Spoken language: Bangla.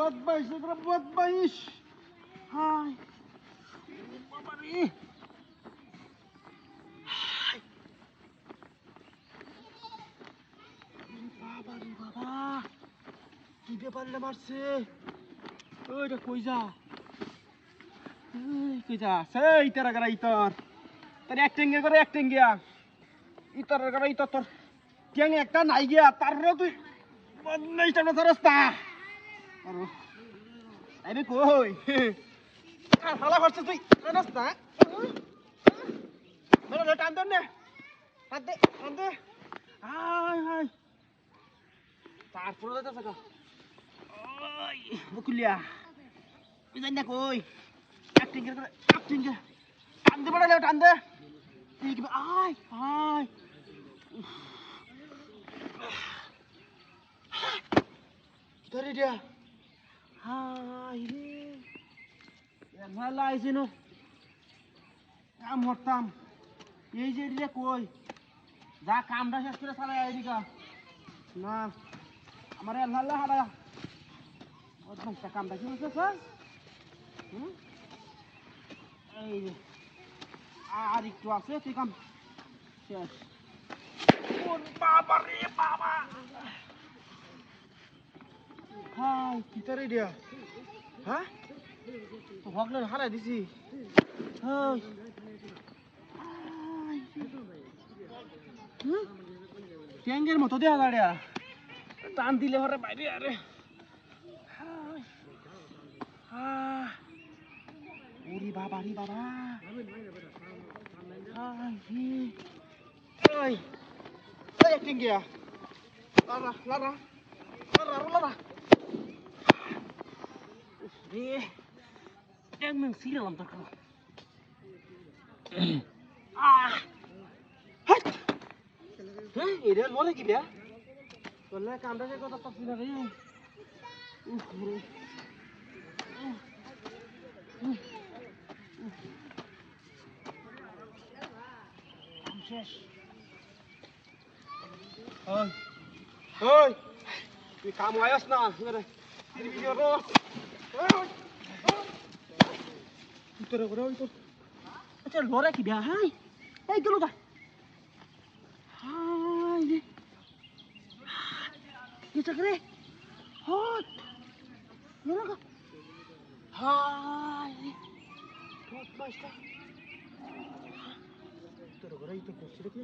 বদমাইশ তোরা বদমাইশ। হাই বাবা রে, বাবা রে বাবা, কি ব্যাপারে মারছে? ওইটা কই যা, কই যা সেই তেরা গারা ইতর তোর একটেঙ্গে করে একটেঙ্গিয়া ইতর গারা ইতর তোর ট্যাং একটা নাই গিয়া তার তুই বদমাইশটা না রাস্তা আর আরে কই হালা করছিস তুই রাস্তা ধরে টান দেন না টান দে হাই হাই তারপরে যাইতেছে গা ওই বকুলিয়া তুই জানি না কই একটিঙ্গে করে একটিঙ্গে টান দে বড় টান দে ঠিক আয় আয় ধরে দিয়া হাই রে ভালো আইছে নো কাম হরতাম এই যে রে কই যা কামটা শেষ করে চালাই আইদিকা না আমার ভালো হারা বদমাইশটা কামটা কি হচ্ছে স্যার এই রে আর একটু আছে তুই কাম শেষ ওর বাবা রে বাবা হাই কি তারে দিয়া হ্যাঁ তো ভগলেন হারাই দিছি হাই ট্যাঙ্গের মতো দেয়া গাড়িয়া টান দিলে হরে বাইরে আরে ওরে বাবা রে বাবা ট্যাঙ্গিয়া লারা লারা লারা লারা রে ট্যাঙ্গ সিলাম তো এটা মরে কি রে বললে কামটা যে কথা পাচ্ছি না রে শেষ ওই তুই কাম আয়াস না তোরে করে ওই তো আচ্ছা লড়া কি দেয়া হাই এই গেল গা হাই রে এটা করে হট গেল গা হাই রে বহুত বাসটা তোরে করে এই তো করছিস কি